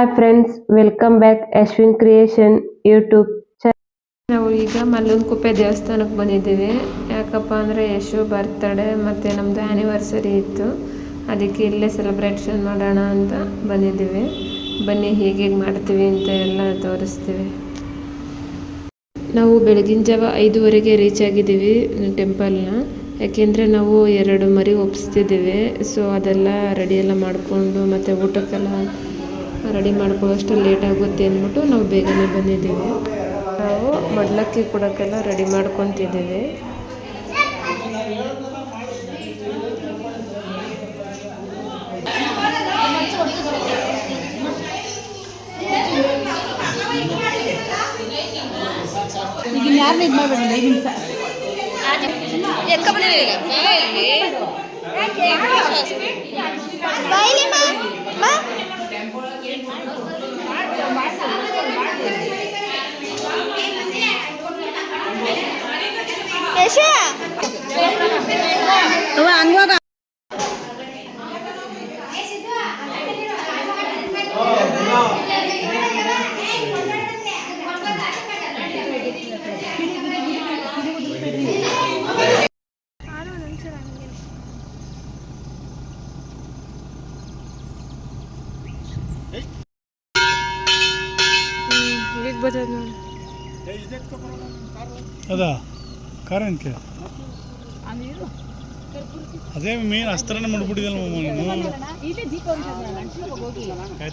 Hi friends, welcome back Ashwin creation YouTube channel. ನಾವು ಈಗ ಮಲ್ಲನಕುಪ್ಪೆ ದೇವಸ್ಥಾನಕ್ಕೆ ಬಂದಿದ್ದೀವಿ. ಯಾಕಪ್ಪ ಅಂದರೆ ಯಶು ಬರ್ತ್ಡೇ ಮತ್ತು ನಮ್ಮದು ಆ್ಯನಿವರ್ಸರಿ ಇತ್ತು. ಅದಕ್ಕೆ ಇಲ್ಲೇ ಸೆಲೆಬ್ರೇಷನ್ ಮಾಡೋಣ ಅಂತ ಬಂದಿದ್ದೀವಿ. ಬನ್ನಿ ಹೇಗೆ ಮಾಡ್ತೀವಿ ಅಂತ ಎಲ್ಲ ತೋರಿಸ್ತೀವಿ. ನಾವು ಬೆಳಗಿನ ಜಾವ 5:15ಗೆ ರೀಚ್ ಆಗಿದ್ದೀವಿ ಟೆಂಪಲ್ನ. ಯಾಕೆಂದರೆ ನಾವು 2 ಮರಿ ಒಪ್ಪಿಸ್ತಿದ್ದೀವಿ. ಸೊ ಅದೆಲ್ಲ ರೆಡಿ ಎಲ್ಲ ಮಾಡಿಕೊಂಡು ಮತ್ತು ಊಟಕ್ಕೆಲ್ಲ ರೆಡಿ ಮಾಡ್ಕೊಳ್ಳೋಷ್ಟು ಲೇಟ್ ಆಗುತ್ತೆ ಅಂದ್ಬಿಟ್ಟು ನಾವು ಬೇಗನೆ ಬಂದಿದ್ದೀವಿ. ನಾವು ಮಡ್ಲಕ್ಕಿ ಕೊಡೋಕ್ಕೆಲ್ಲ ರೆಡಿ ಮಾಡ್ಕೊತಿದ್ದೀವಿ. ಈಗ ಯಾರನ್ನ ಇದು ಮಾಡಬೇಡ, 5 ನಿಮಿಷ ಹಂಗೋಗ అదా ಕಾರಣಕ್ಕೆ ಅದೇ ಮೇನ್ ಅಸ್ತ್ರನೇ ಮಾಡ್ಬಿಟ್ಟಿದಲ್ಲ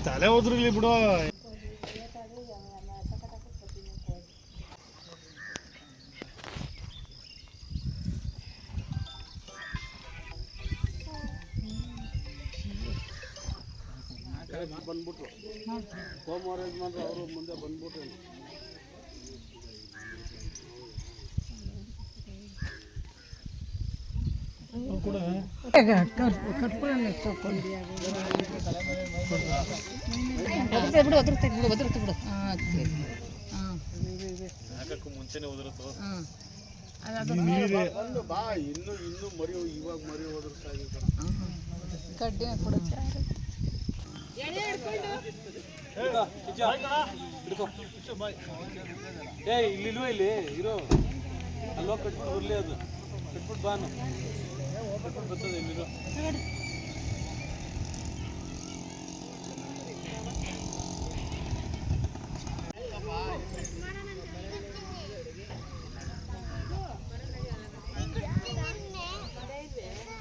ತಲೆ ಹೋದ್ರು ಇಲ್ಲಿ ಬಿಡು. ಬಂದ್ಬಿಟ್ರು ಸೋಮವಾರ ಯಜಮಾನ್ರು ಅವರು ಮುಂದೆ ಬಂದ್ಬಿಟ್ರು. ಮುಂಚೆನೆ ಹೋದ್ರು ಬಾ ಇನ್ನು ಮರಿ ಇವಾಗ ಮರಿ ಹೋದ್ರು ಇಲ್ಲಿಲ್ವ ಇಲ್ಲಿ ಇರೋ ಅಲ್ವಾ ಕಟ್ಬಿಟ್ಟು ಬರ್ಲಿ, ಅದು ಕಟ್ಬಿಟ್ಟು ಬಾನು ಕಟ್ಬಿಟ್ಟು ಬರ್ತದೆ ಇಲ್ಲಿರೋ.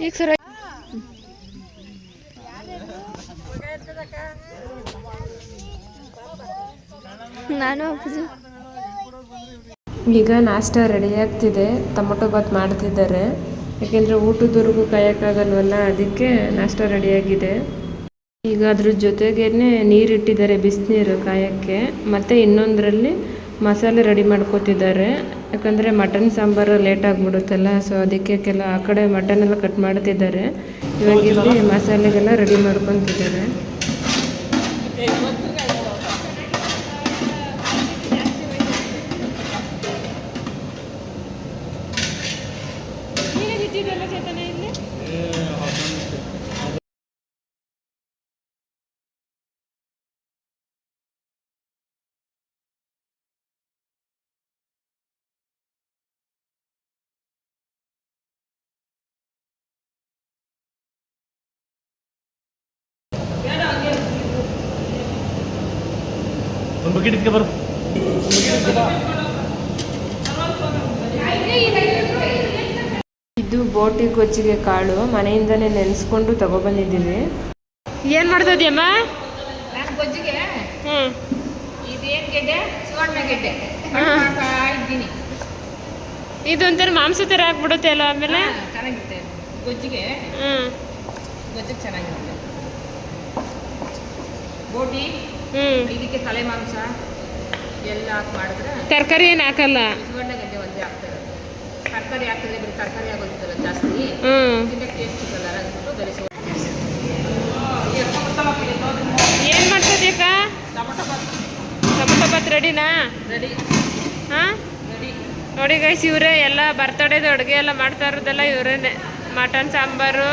ಈಗ ಸರ ಈಗ ನಾಷ್ಟ ರೆಡಿ ಆಗ್ತಿದೆ. ಟೊಮೊಟೊ ಬಾತ್ ಮಾಡ್ತಿದ್ದಾರೆ. ಯಾಕೆಂದರೆ ಊಟದವರೆಗೂ ಕಾಯೋಕ್ಕಾಗಲ್ವಲ್ಲ, ಅದಕ್ಕೆ ನಾಷ್ಟ ರೆಡಿಯಾಗಿದೆ. ಈಗ ಅದ್ರ ಜೊತೆಗೇನೆ ನೀರಿಟ್ಟಿದ್ದಾರೆ, ಬಿಸಿನೀರು ಕಾಯೋಕ್ಕೆ. ಮತ್ತು ಇನ್ನೊಂದರಲ್ಲಿ ಮಸಾಲೆ ರೆಡಿ ಮಾಡ್ಕೋತಿದ್ದಾರೆ. ಯಾಕಂದರೆ ಮಟನ್ ಸಾಂಬಾರು ಲೇಟ್ ಆಗಿಬಿಡುತ್ತಲ್ಲ, ಸೊ ಅದಕ್ಕೆ ಆ ಕಡೆ ಮಟನೆಲ್ಲ ಕಟ್ ಮಾಡ್ತಿದ್ದಾರೆ. ಇವಾಗ ಇಲ್ಲಿ ಮಸಾಲೆಗೆಲ್ಲ ರೆಡಿ ಮಾಡ್ಕೊತಿದ್ದಾರೆ. ಇದು ಬೋಟಿ ಗೊಜ್ಜಿಗೆ ಕಾಳು ಮನೆಯಿಂದನೇ ನೆನೆಸ್ಕೊಂಡು ತಗೊಬಂದಿದ್ದೀವಿ. ಏನು ಮಾಡ್ತಿದ್ಯಮ್ಮ? ನಾನು ಗೊಜ್ಜಿಗೆ ಇದೇನು ಗೆಡ್ಡೆ ಸುವರ್ಣ ಗೆಡ್ಡೆ ಇದ್ದೀನಿ. ಇದು ಒಂಥರ ಮಾಂಸ ಥರ ಆಗ್ಬಿಡುತ್ತೆ ಅಲ್ಲ, ಆಮೇಲೆ ಚೆನ್ನಾಗಿರುತ್ತೆ ಗೊಜ್ಜಿಗೆ. ಗೊಜ್ಜಿಗೆ ಚೆನ್ನಾಗಿರುತ್ತೆ ಬೋಟಿ. ಇದಕ್ಕೆ ತಲೆ ಮಾಂಸ ಎಲ್ಲ ಹಾಕಿ ಮಾಡಿದ್ರೆ ತರಕಾರಿ ಏನು ಹಾಕಲ್ಲ. ಸುವರ್ಣ ಗೆಡ್ಡೆ ಒಂದೇ ಹಾಕ್ತಾರೆ. ತರಕಾರಿ ಹಾಕಿದ್ರೆ ಬರೀ ತರಕಾರಿ ಆಗೋದಿಲ್ಲ ಜಾಸ್ತಿ, ಇದಕ್ಕೆ ಟೇಸ್ಟ್ ಸಿಗಲ್ಲ ಅಂದ್ಬಿಟ್ಟು ಬರೀ ಏನು ಮಾಡ್ತಿದ್ದೀಕ? ಟೊಮೊಟೊ ಬಾತ್ ರೆಡಿನಾ? ರೆಡಿ. ಹಾಂ ರೆಡಿ ನೋಡಿ ಗೈಸ್, ಇವರೇ ಎಲ್ಲ ಬರ್ತಡೇದು ಅಡುಗೆ ಎಲ್ಲ ಮಾಡ್ತಾ ಇರೋದೆಲ್ಲ ಇವರೇನೆ. ಮಟನ್ ಸಾಂಬಾರು,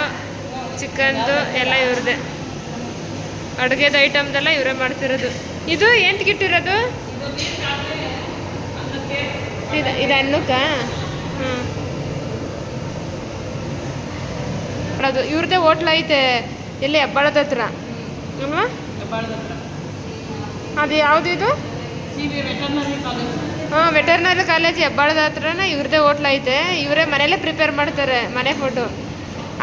ಚಿಕನ್ದು ಎಲ್ಲ ಇವ್ರದ್ದೇ. ಅಡುಗೆದ ಐಟಮ್ದೆಲ್ಲ ಇವರೇ ಮಾಡ್ತಿರೋದು. ಇದು ಎಂತ ಇಟ್ಟಿರೋದು? ಇದು ಅನ್ನಕ್ಕ. ಅದು ಇವ್ರದ್ದೇ ಹೋಟ್ಲ್ ಐತೆ ಎಲ್ಲಿ ಹೆಬ್ಬಾಳದ ಹತ್ರ ಅಲ್ವಾ? ಅದು ಯಾವುದಿದು? ಹಾಂ, ವೆಟರ್ನರಿ ಕಾಲೇಜ್ ಹೆಬ್ಬಾಳದ ಹತ್ರನೇ ಇವ್ರದ್ದೇ ಹೋಟ್ಲ್ ಐತೆ. ಇವರೇ ಮನೇಲೇ ಪ್ರಿಪೇರ್ ಮಾಡ್ತಾರೆ, ಮನೆ ಫುಡ್ಡು.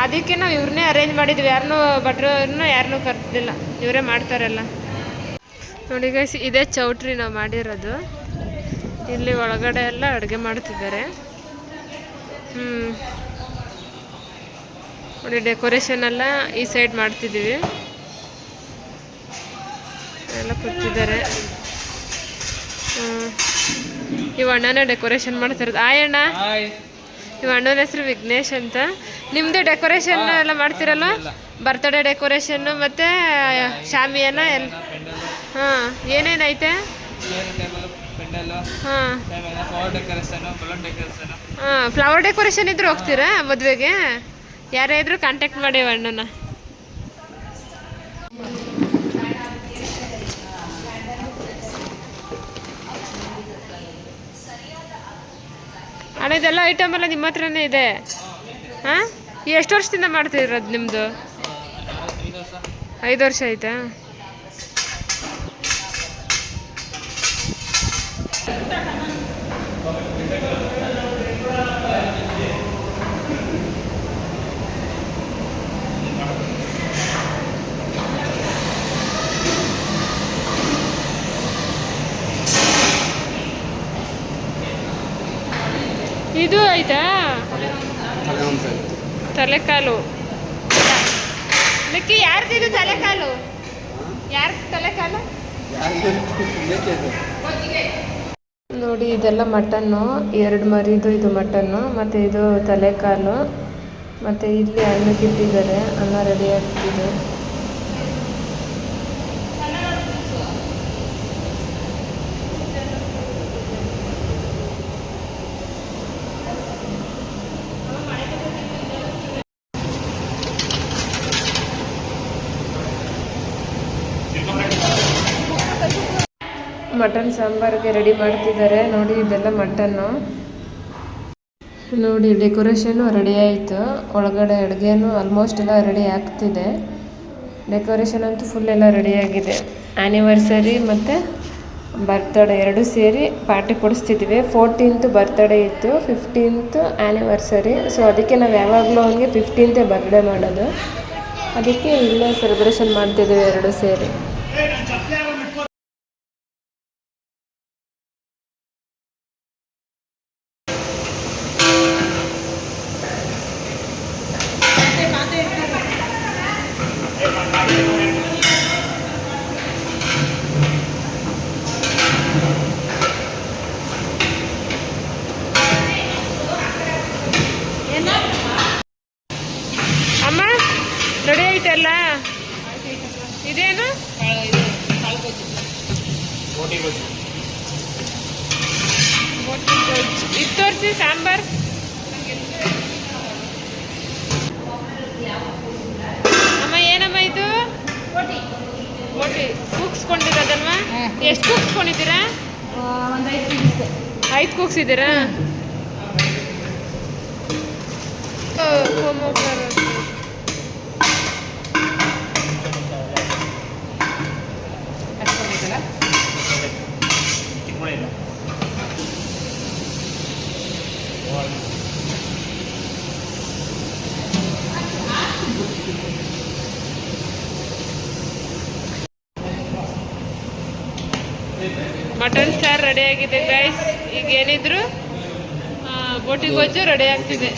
ಅದಕ್ಕೆ ನಾವು ಇವ್ರನ್ನೇ ಅರೇಂಜ್ ಮಾಡಿದ್ವಿ. ಯಾರನ್ನೂ ಭಟ್ರನ್ನ ಯಾರನ್ನೂ ಕರ್ತಿಲ್ಲ, ಇವರೇ ಮಾಡ್ತಾರಲ್ಲ. ನೋಡಿ ಗೈಸ್, ಇದೇ ಚೌಟ್ರಿ ನಾವು ಮಾಡಿರೋದು. ಇಲ್ಲಿ ಒಳಗಡೆ ಎಲ್ಲ ಅಡುಗೆ ಮಾಡ್ತಿದ್ದಾರೆ. ನೋಡಿ, ಡೆಕೋರೇಷನ್ ಎಲ್ಲ ಈ ಸೈಡ್ ಮಾಡ್ತಿದ್ದೀವಿ. ಎಲ್ಲ ಕೂತಿದ್ದಾರೆ. ಇವ ಅಣ್ಣನೇ ಡೆಕೋರೇಷನ್ ಮಾಡ್ತಿರೋದು. ಅಣ್ಣ, ಇವ ಅಣ್ಣನ ಹೆಸರು ವಿಘ್ನೇಶ್ ಅಂತ. ನಿಮ್ಮದು ಡೆಕೋರೇಷನ್ ಎಲ್ಲ ಮಾಡ್ತಿರಲ್ಲ? ಬರ್ತ್ಡೇ ಡೆಕೋರೇಷನ್ನು ಮತ್ತು ಶಾಮಿಯಾನ ಎಲ್ಲ. ಹಾಂ, ಏನೇನೈತೆ? ಹಾಂ, ಫ್ಲವರ್ ಡೆಕೋರೇಷನ್ ಇದ್ರೆ ಹೋಗ್ತೀರಾ ಮದುವೆಗೆ? ಯಾರೇ ಇದ್ರು ಕಾಂಟ್ಯಾಕ್ಟ್ ಮಾಡಿ ಅಣ್ಣನ. ಅಣ್ಣ, ಇದೆಲ್ಲ ಐಟಮ್ ಎಲ್ಲ ನಿಮ್ಮ ಹತ್ರನೇ ಇದೆ? ಹಾಂ, ಎಷ್ಟು ವರ್ಷದಿಂದ ಮಾಡ್ತಿರೋದು ನಿಮ್ಮದು? 5 ವರ್ಷ ಆಯ್ತಾ? ಇದು ಆಯ್ತಾ? ತಲೆಕಾಲು. ಮಿಕ್ಕಿ ಯಾರ್ದಿದು ತಲೆಕಾಲು? ಯಾರ ತಲೆಕಾಲು? ನೋಡಿ, ಇದೆಲ್ಲ ಮಟನ್ನು. 2 ಮರಿದು ಇದು ಮಟನ್ನು, ಮತ್ತು ಇದು ತಲೆಕಾಲು. ಮತ್ತು ಇಲ್ಲಿ ಅನ್ನಕ್ಕೆ ಇಟ್ಟಿದ್ದಾರೆ. ಅನ್ನ ರೆಡಿ ಆಗ್ತಿದೆ. ಮಟನ್ ಸಾಂಬಾರಿಗೆ ರೆಡಿ ಮಾಡ್ತಿದ್ದಾರೆ. ನೋಡಿ, ಇದೆಲ್ಲ ಮಟನ್ನು. ನೋಡಿ, ಡೆಕೋರೇಷನ್ನು ರೆಡಿ ಆಯಿತು. ಒಳಗಡೆ ಅಡುಗೆನೂ ಆಲ್ಮೋಸ್ಟ್ ಎಲ್ಲ ರೆಡಿ ಆಗ್ತಿದೆ. ಡೆಕೋರೇಷನ್ ಅಂತೂ ಫುಲ್ ಎಲ್ಲ ರೆಡಿಯಾಗಿದೆ. ಆ್ಯನಿವರ್ಸರಿ ಮತ್ತು ಬರ್ತ್ಡೇ 2 ಸೇರಿ ಪಾರ್ಟಿ ಕೊಡಿಸ್ತಿದ್ವಿ. 14th ಬರ್ತ್ಡೇ ಇತ್ತು, 15th ಆ್ಯನಿವರ್ಸರಿ. ಸೊ ಅದಕ್ಕೆ ನಾವು ಯಾವಾಗಲೂ ಅವನಿಗೆ 15th ಬರ್ತ್ಡೇ ಮಾಡೋದು. ಅದಕ್ಕೆ ಇಲ್ಲೇ ಸೆಲೆಬ್ರೇಷನ್ ಮಾಡ್ತಿದ್ದೀವಿ 2 ಸೇರಿ. ಅಮ್ಮ, ರೆಡಿ ಐತಲ್ಲ? ಇದೇನು? ಇದು ತೋರಿಸಿ ಸಾಂಬಾರ್. ಅಮ್ಮ, ಏನಮ್ಮ ಇದು? ಬೋಟಿ ಕೂಗ್ಸ್ಕೊಂಡಿರೋದಲ್ವಾ? ಎಷ್ಟು ಕೂಗ್ಸ್ಕೊಂಡಿದ್ದೀರಾ? 5 ಕೂಗ್ಸಿದ್ದೀರಾ? ಮಟನ್ ಸಾರು ರೆಡಿ ಆಗಿದೆ ಗೈಸ್. ಈಗ ಏನಿದ್ರು ಬೋಟಿ ಗೊಜ್ಜು ರೆಡಿ ಆಗ್ತಿದೆ.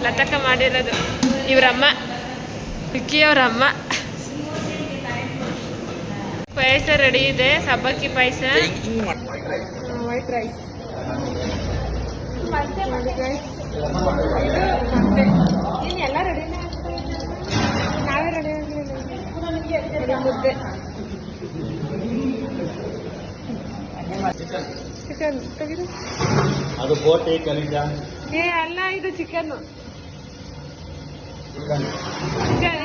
ಲತಕ್ಕ ಮಾಡಿರೋದು ಇವರಮ್ಮ, ವಿಕ್ಕಿಯವರಮ್ಮ. ಪಾಯಸ ರೆಡಿ ಇದೆ, ಸಬ್ಬಕ್ಕಿ ಪಾಯಸ, ವೈಟ್ ರೈಸ್. ಇಲ್ಲಿ ಎಲ್ಲ ರೆಡಿನೇ ಆಗ್ತದೆ, ನಾವೇ ರೆಡಿ ಆಗಲಿಲ್ಲ. ಮುದ್ದೆ ಚಿಕನ್ ತೆಗೆದು ಅದು ಬೋಟಿ ಕಲಿಜ ಅಲ್ಲ, ಇದು ಚಿಕನ್.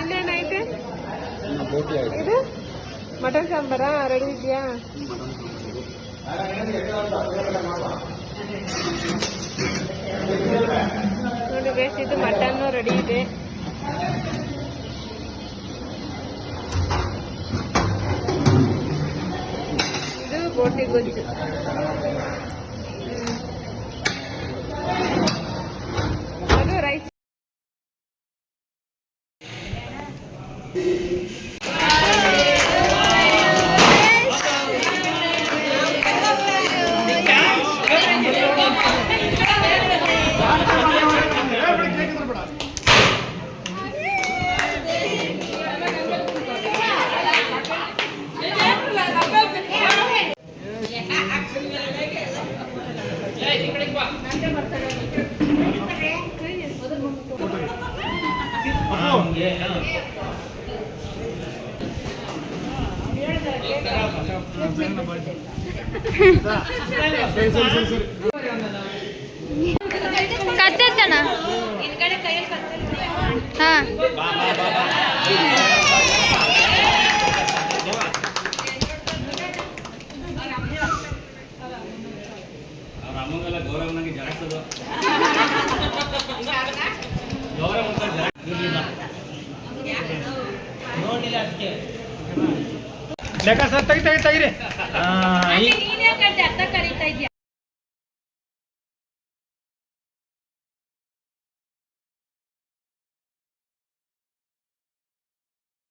ಇನ್ನೇನೈತೆ ಬೋಟಿ ಆಯ್ತು. ಇದು ಮಟನ್ ಸಾಂಬಾರಾ? ರೆಡಿ ಇದೆಯಾ? ನೋಡಿ ಬೇಸ್, ಇದು ಮಟನ್ನು ರೆಡಿ ಇದೆ. ಇದು ಬೋಟಿ ಗೊಜ್ಜು. ಅದು ರೈಸ್. ಕತ್ತೈತಣ್ಣ. ಹಾ ಅಮ್ಮಂಗೆಲ್ಲ ಗೌರವ ನನಗೆ ಜಾಸ್ತಿ ಗೌರವ ನೋಡಿಲ್ಲ ಅದಕ್ಕೆ ಲೆಕ್ಕ ಸರ್ ತೆಗಿರಿ